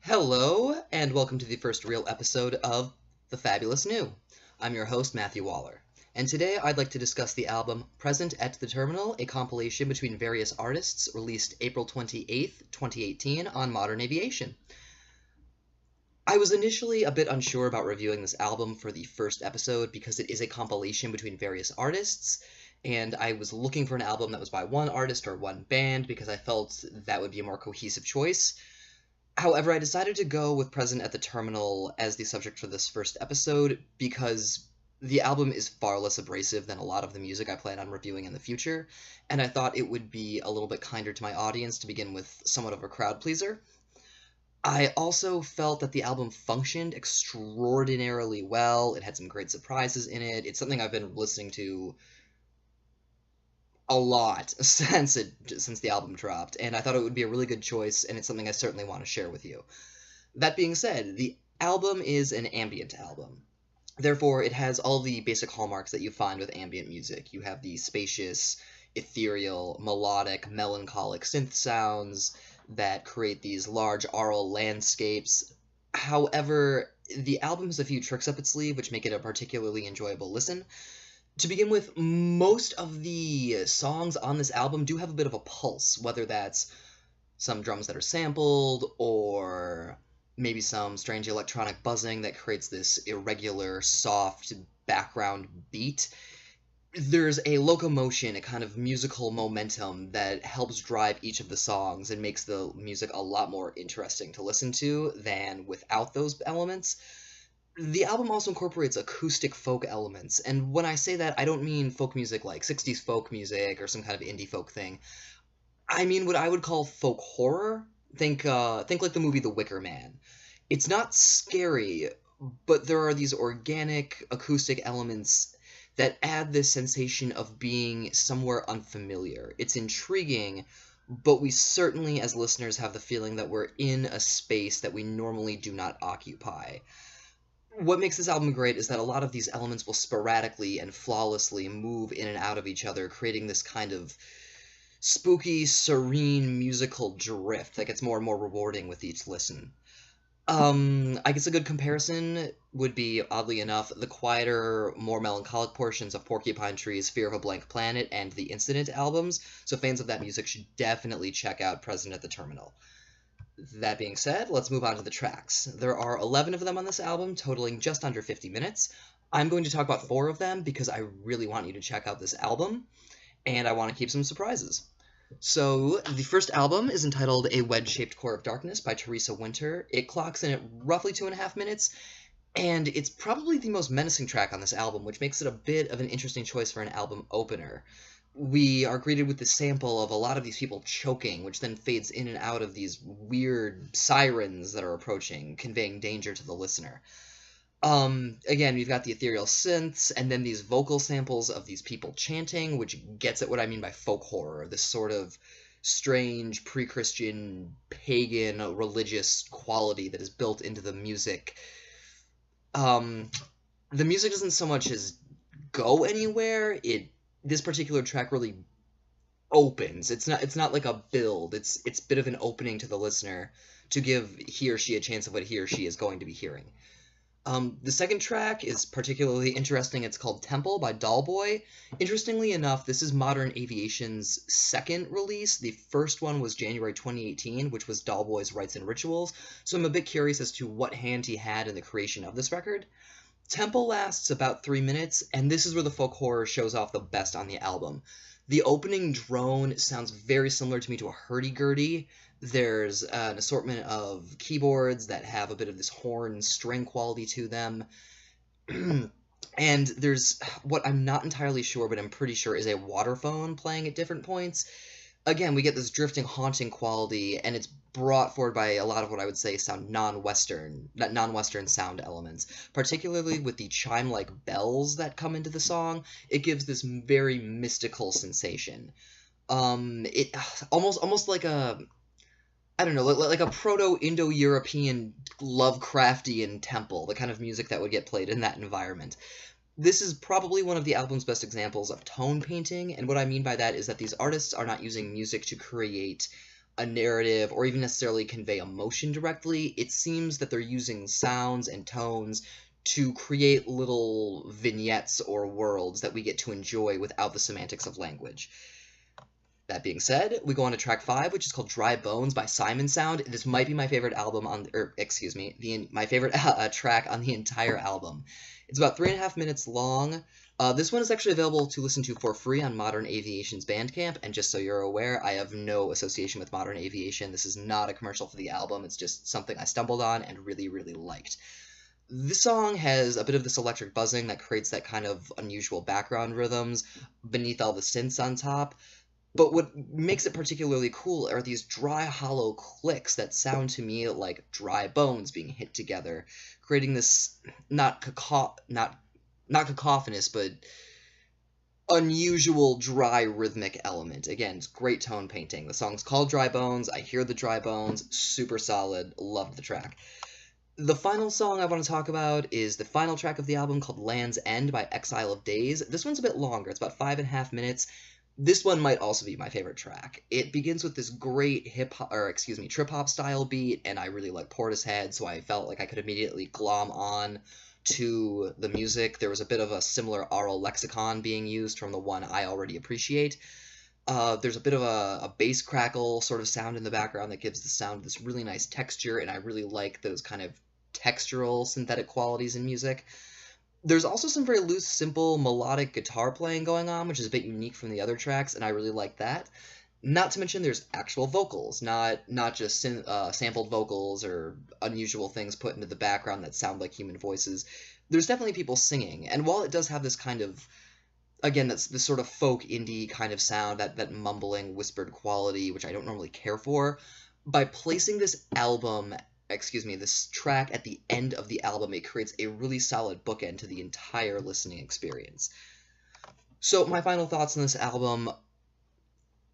Hello, and welcome to the first real episode of The Fabulous New. I'm your host, Matthew Waller, and today I'd like to discuss the album Present at the Terminal, a compilation between various artists released April 28th, 2018 on Modern Aviation. I was initially a bit unsure about reviewing this album for the first episode because it is a compilation between various artists, and I was looking for an album that was by one artist or one band because I felt that would be a more cohesive choice. However, I decided to go with Present at the Terminal as the subject for this first episode because the album is far less abrasive than a lot of the music I plan on reviewing in the future, and I thought it would be a little bit kinder to my audience to begin with somewhat of a crowd pleaser. I also felt that the album functioned extraordinarily well. It had some great surprises in it. It's something I've been listening to a lot since the album dropped, and I thought it would be a really good choice, and it's something I certainly want to share with you. That being said, the album is an ambient album. Therefore, it has all the basic hallmarks that you find with ambient music. You have the spacious, ethereal, melodic, melancholic synth sounds that create these large aural landscapes. However, the album has a few tricks up its sleeve which make it a particularly enjoyable listen. To begin with, most of the songs on this album do have a bit of a pulse, whether that's some drums that are sampled, or maybe some strange electronic buzzing that creates this irregular, soft background beat. There's a locomotion, a kind of musical momentum that helps drive each of the songs and makes the music a lot more interesting to listen to than without those elements. The album also incorporates acoustic folk elements, and when I say that, I don't mean folk music like 60s folk music or some kind of indie folk thing. I mean what I would call folk horror. Think like the movie The Wicker Man. It's not scary, but there are these organic acoustic elements that add this sensation of being somewhere unfamiliar. It's intriguing, but we certainly, as listeners, have the feeling that we're in a space that we normally do not occupy. What makes this album great is that a lot of these elements will sporadically and flawlessly move in and out of each other, creating this kind of spooky, serene musical drift that gets more and more rewarding with each listen. I guess a good comparison would be, oddly enough, the quieter, more melancholic portions of Porcupine Tree's Fear of a Blank Planet and the Incident albums, so fans of that music should definitely check out Present at the Terminal. That being said, let's move on to the tracks. There are 11 of them on this album, totaling just under 50 minutes. I'm going to talk about 4 of them because I really want you to check out this album, and I want to keep some surprises. So, the first album is entitled A Wedge-Shaped Core of Darkness by Teresa Winter. It clocks in at roughly 2.5 minutes, and it's probably the most menacing track on this album, which makes it a bit of an interesting choice for an album opener. We are greeted with the sample of a lot of these people choking, which then fades in and out of these weird sirens that are approaching, conveying danger to the listener. Again, we've got the ethereal synths, and then these vocal samples of these people chanting, which gets at what I mean by folk horror, this sort of strange, pre-Christian, pagan, religious quality that is built into the music. The music doesn't so much as go anywhere, this particular track really opens. It's not like a build. It's a bit of an opening to the listener to give he or she a chance of what he or she is going to be hearing. The second track is particularly interesting. It's called Temple by Dollboy. Interestingly enough, this is Modern Aviation's second release. The first one was January 2018, which was Dollboy's Rites and Rituals, so I'm a bit curious as to what hand he had in the creation of this record. Temple lasts about 3 minutes, and this is where the folk horror shows off the best on the album. The opening drone sounds very similar to me to a hurdy-gurdy. There's an assortment of keyboards that have a bit of this horn string quality to them. And there's what I'm not entirely sure, but I'm pretty sure is a waterphone playing at different points. Again, we get this drifting, haunting quality, and it's brought forward by a lot of what I would say sound non-Western sound elements, particularly with the chime-like bells that come into the song. It gives this very mystical sensation. It almost like a, I don't know, like a proto-Indo-European Lovecraftian temple, the kind of music that would get played in that environment. This is probably one of the album's best examples of tone painting, and what I mean by that is that these artists are not using music to create a narrative or even necessarily convey emotion directly. It seems that they're using sounds and tones to create little vignettes or worlds that we get to enjoy without the semantics of language. That being said, we go on to track 5, which is called Dry Bones by Simon Sound. This might be my favorite album on, or excuse me, my favorite track on the entire album. It's about 3.5 minutes long. This one is actually available to listen to for free on Modern Aviation's Bandcamp, and just so you're aware, I have no association with Modern Aviation. This is not a commercial for the album, it's just something I stumbled on and really, really liked. This song has a bit of this electric buzzing that creates that kind of unusual background rhythms beneath all the synths on top. But what makes it particularly cool are these dry, hollow clicks that sound to me like dry bones being hit together, creating this not cacophonous, but unusual dry rhythmic element. Again, it's great tone painting. The song's called Dry Bones. I hear the dry bones. Super solid. Loved the track. The final song I want to talk about is the final track of the album called Land's End by Exile of Days. This one's a bit longer. It's about 5.5 minutes. This one might also be my favorite track. It begins with this great trip hop style beat, and I really like Portishead, so I felt like I could immediately glom on to the music. There was a bit of a similar aural lexicon being used from the one I already appreciate. There's a bit of a bass crackle sort of sound in the background that gives the sound this really nice texture, and I really like those kind of textural synthetic qualities in music. There's also some very loose, simple, melodic guitar playing going on, which is a bit unique from the other tracks, and I really like that. Not to mention there's actual vocals, not just sampled vocals or unusual things put into the background that sound like human voices. There's definitely people singing, and while it does have this kind of, again, that's this sort of folk indie kind of sound, that mumbling, whispered quality, which I don't normally care for, by placing this track at the end of the album, it creates a really solid bookend to the entire listening experience. So my final thoughts on this album,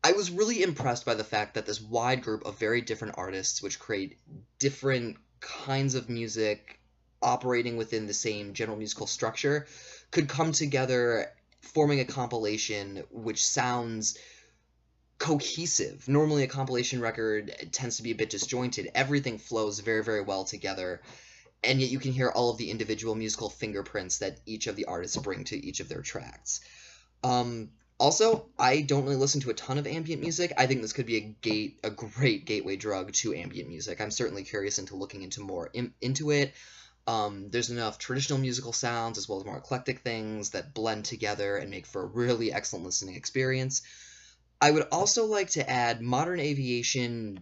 I was really impressed by the fact that this wide group of very different artists, which create different kinds of music operating within the same general musical structure, could come together forming a compilation which sounds cohesive. Normally a compilation record tends to be a bit disjointed. Everything flows very, very well together, and yet you can hear all of the individual musical fingerprints that each of the artists bring to each of their tracks. Also, I don't really listen to a ton of ambient music. I think this could be a great gateway drug to ambient music. I'm certainly curious into looking into more into it. There's enough traditional musical sounds as well as more eclectic things that blend together and make for a really excellent listening experience. I would also like to add Modern Aviation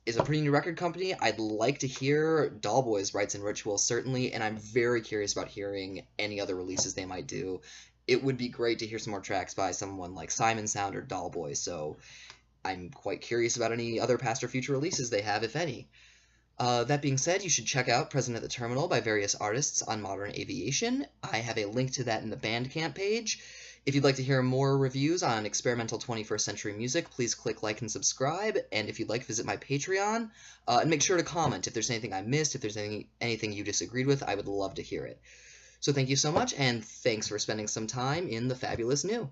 is a pretty new record company. I'd like to hear Dollboy's Rites and Rituals, certainly, and I'm very curious about hearing any other releases they might do. It would be great to hear some more tracks by someone like Simon Sound or Dollboy, so I'm quite curious about any other past or future releases they have, if any. That being said, you should check out Present at the Terminal by various artists on Modern Aviation. I have a link to that in the Bandcamp page. If you'd like to hear more reviews on experimental 21st century music, please click like and subscribe, and if you'd like, visit my Patreon, and make sure to comment if there's anything I missed, if there's anything you disagreed with. I would love to hear it. So thank you so much, and thanks for spending some time in the fabulous new.